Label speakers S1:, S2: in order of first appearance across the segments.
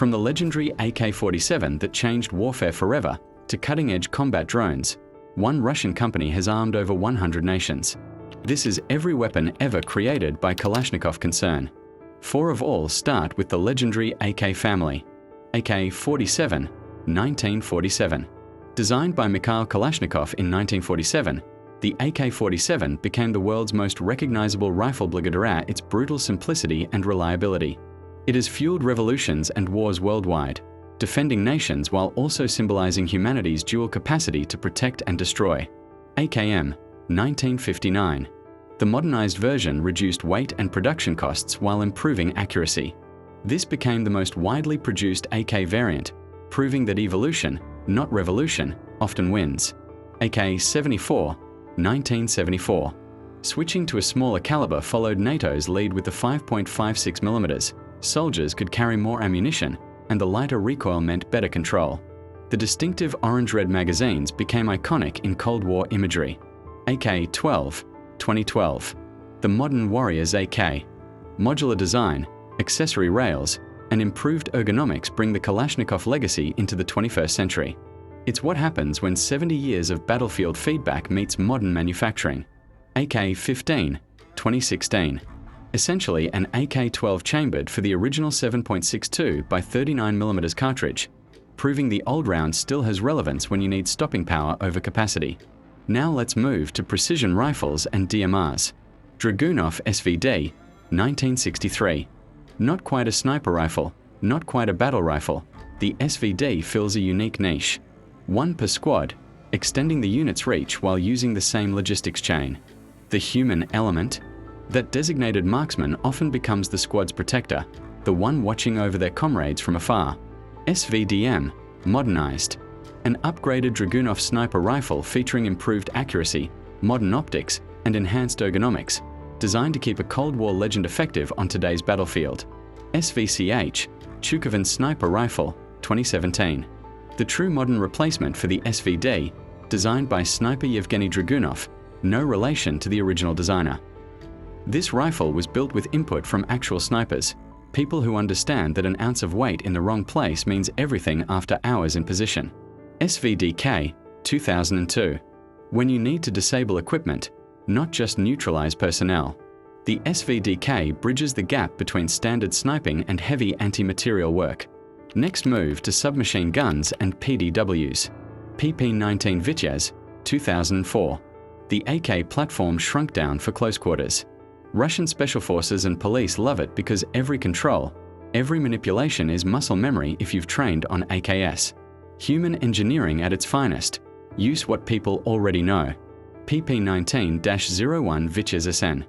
S1: From the legendary AK-47 that changed warfare forever to cutting-edge combat drones, one Russian company has armed over 100 nations. This is every weapon ever created by Kalashnikov Concern. 4 of all start with the legendary AK family. AK-47, 1947. Designed by Mikhail Kalashnikov in 1947, the AK-47 became the world's most recognizable rifle due to its brutal simplicity and reliability. It has fueled revolutions and wars worldwide, defending nations while also symbolizing humanity's dual capacity to protect and destroy. AKM, 1959. The modernized version reduced weight and production costs while improving accuracy. This became the most widely produced AK variant, proving that evolution, not revolution, often wins. AK-74, 1974. Switching to a smaller caliber followed NATO's lead with the 5.56mm. Soldiers could carry more ammunition, and the lighter recoil meant better control. The distinctive orange-red magazines became iconic in Cold War imagery. AK-12, 2012. The modern warrior's AK. Modular design, accessory rails, and improved ergonomics bring the Kalashnikov legacy into the 21st century. It's what happens when 70 years of battlefield feedback meets modern manufacturing. AK-15, 2016. Essentially an AK-12 chambered for the original 7.62 by 39mm cartridge, proving the old round still has relevance when you need stopping power over capacity. Now let's move to precision rifles and DMRs. Dragunov SVD, 1963. Not quite a sniper rifle, not quite a battle rifle, the SVD fills a unique niche. 1 per squad, extending the unit's reach while using the same logistics chain. The human element. That designated marksman often becomes the squad's protector, the one watching over their comrades from afar. SVDM, modernized. An upgraded Dragunov sniper rifle featuring improved accuracy, modern optics, and enhanced ergonomics, designed to keep a Cold War legend effective on today's battlefield. SVCh Chukavin sniper rifle, 2017. The true modern replacement for the SVD, designed by sniper Yevgeny Dragunov, no relation to the original designer. This rifle was built with input from actual snipers, people who understand that an ounce of weight in the wrong place means everything after hours in position. SVDK, 2002. When you need to disable equipment, not just neutralize personnel. The SVDK bridges the gap between standard sniping and heavy anti-material work. Next move to submachine guns and PDWs. PP-19 Vityaz, 2004. The AK platform shrunk down for close quarters. Russian special forces and police love it because every control, every manipulation is muscle memory if you've trained on AKS. Human engineering at its finest. Use what people already know. PP-19-01 Vityaz SN.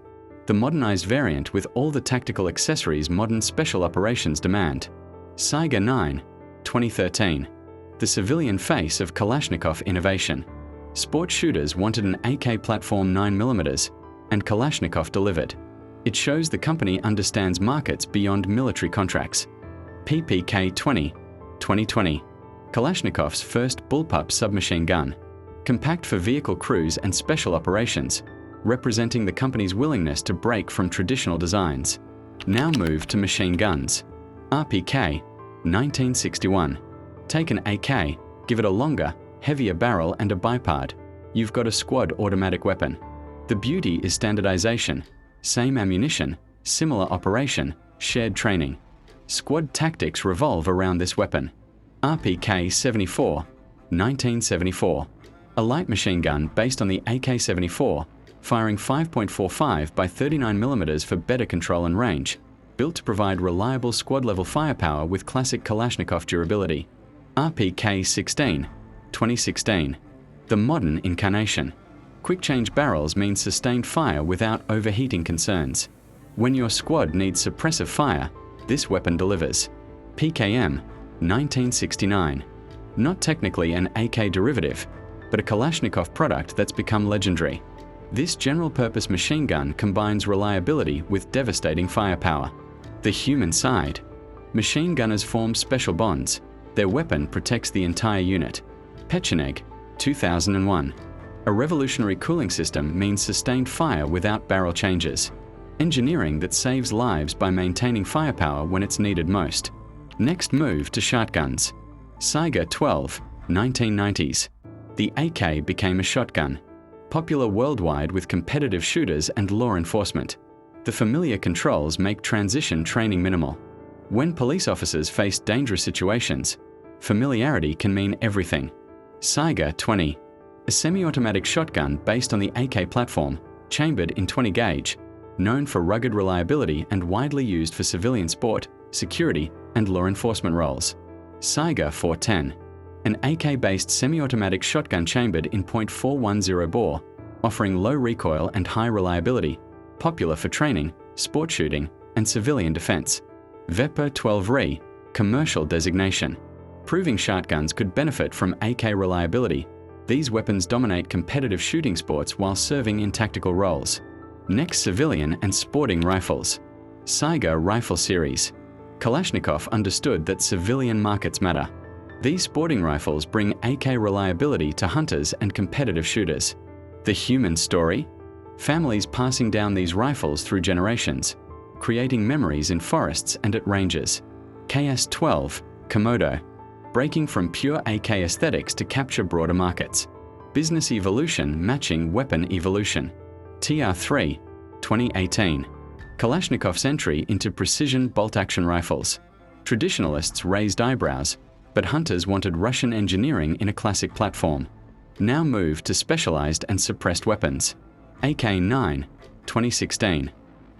S1: The modernized variant with all the tactical accessories modern special operations demand. SVD 9, 2013. The civilian face of Kalashnikov innovation. Sport shooters wanted an AK platform 9mm, and Kalashnikov delivered. It shows the company understands markets beyond military contracts. PPK-20, 2020. Kalashnikov's first bullpup submachine gun. Compact for vehicle crews and special operations, representing the company's willingness to break from traditional designs. Now move to machine guns. RPK, 1961. Take an AK, give it a longer, heavier barrel and a bipod. You've got a squad automatic weapon. The beauty is standardization. Same ammunition, similar operation, shared training. Squad tactics revolve around this weapon. RPK-74, 1974. A light machine gun based on the AK-74, firing 5.45 by 39mm for better control and range, built to provide reliable squad-level firepower with classic Kalashnikov durability. RPK-16, 2016. The modern incarnation. Quick-change barrels mean sustained fire without overheating concerns. When your squad needs suppressive fire, this weapon delivers. PKM, 1969. Not technically an AK derivative, but a Kalashnikov product that's become legendary. This general-purpose machine gun combines reliability with devastating firepower. The human side. Machine gunners form special bonds. Their weapon protects the entire unit. Pecheneg, 2001. A revolutionary cooling system means sustained fire without barrel changes. Engineering that saves lives by maintaining firepower when it's needed most. Next move to shotguns. Saiga 12, 1990s. The AK became a shotgun, popular worldwide with competitive shooters and law enforcement. The familiar controls make transition training minimal. When police officers face dangerous situations, familiarity can mean everything. Saiga 20, a semi-automatic shotgun based on the AK platform, chambered in 20 gauge, known for rugged reliability and widely used for civilian sport, security, and law enforcement roles. Saiga 410, an AK-based semi-automatic shotgun chambered in .410 bore, offering low recoil and high reliability, popular for training, sport shooting, and civilian defense. Vepa 12 Re, commercial designation. Proving shotguns could benefit from AK reliability, these weapons dominate competitive shooting sports while serving in tactical roles. Next, civilian and sporting rifles. Saiga Rifle Series. Kalashnikov understood that civilian markets matter. These sporting rifles bring AK reliability to hunters and competitive shooters. The human story? Families passing down these rifles through generations, creating memories in forests and at ranges. KS-12, Komodo. Breaking from pure AK aesthetics to capture broader markets. Business evolution matching weapon evolution. TR-3, 2018. Kalashnikov's entry into precision bolt-action rifles. Traditionalists raised eyebrows, but hunters wanted Russian engineering in a classic platform. Now moved to specialized and suppressed weapons. AK-9, 2016.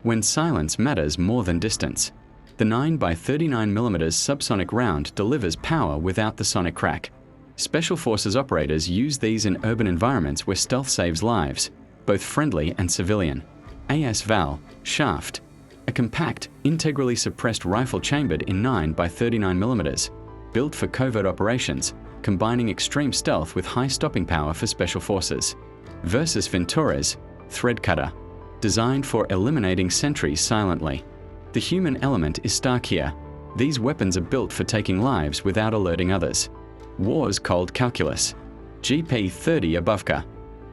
S1: When silence matters more than distance. The 9x39mm subsonic round delivers power without the sonic crack. Special Forces operators use these in urban environments where stealth saves lives, both friendly and civilian. AS-VAL, Shaft, a compact, integrally suppressed rifle chambered in 9x39mm, built for covert operations, combining extreme stealth with high stopping power for Special Forces. Versus Ventures, Thread Cutter, designed for eliminating sentries silently. The human element is stark here. These weapons are built for taking lives without alerting others. War's Cold Calculus. GP-30 Abovka,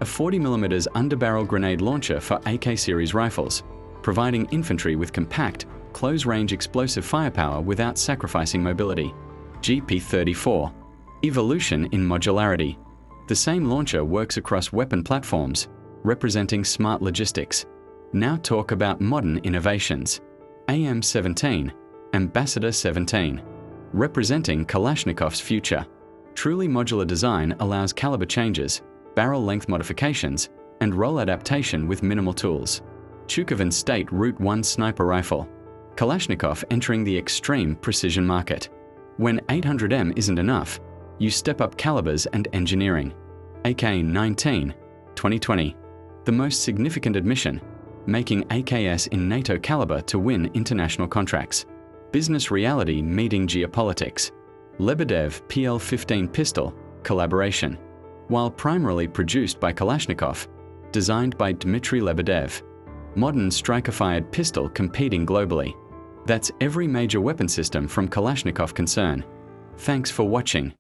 S1: a 40mm underbarrel grenade launcher for AK series rifles, providing infantry with compact, close-range explosive firepower without sacrificing mobility. GP-34. Evolution in modularity. The same launcher works across weapon platforms, representing smart logistics. Now talk about modern innovations. AM-17, Ambassador 17. Representing Kalashnikov's future. Truly modular design allows caliber changes, barrel length modifications, and roll adaptation with minimal tools. Chukavin State Route 1 Sniper Rifle. Kalashnikov entering the extreme precision market. When 800M isn't enough, you step up calibers and engineering. AK-19, 2020. The most significant admission, making AKS in NATO caliber to win international contracts. Business reality meeting geopolitics. Lebedev PL-15 pistol, collaboration. While primarily produced by Kalashnikov, designed by Dmitry Lebedev. Modern striker-fired pistol competing globally. That's every major weapon system from Kalashnikov Concern. Thanks for watching.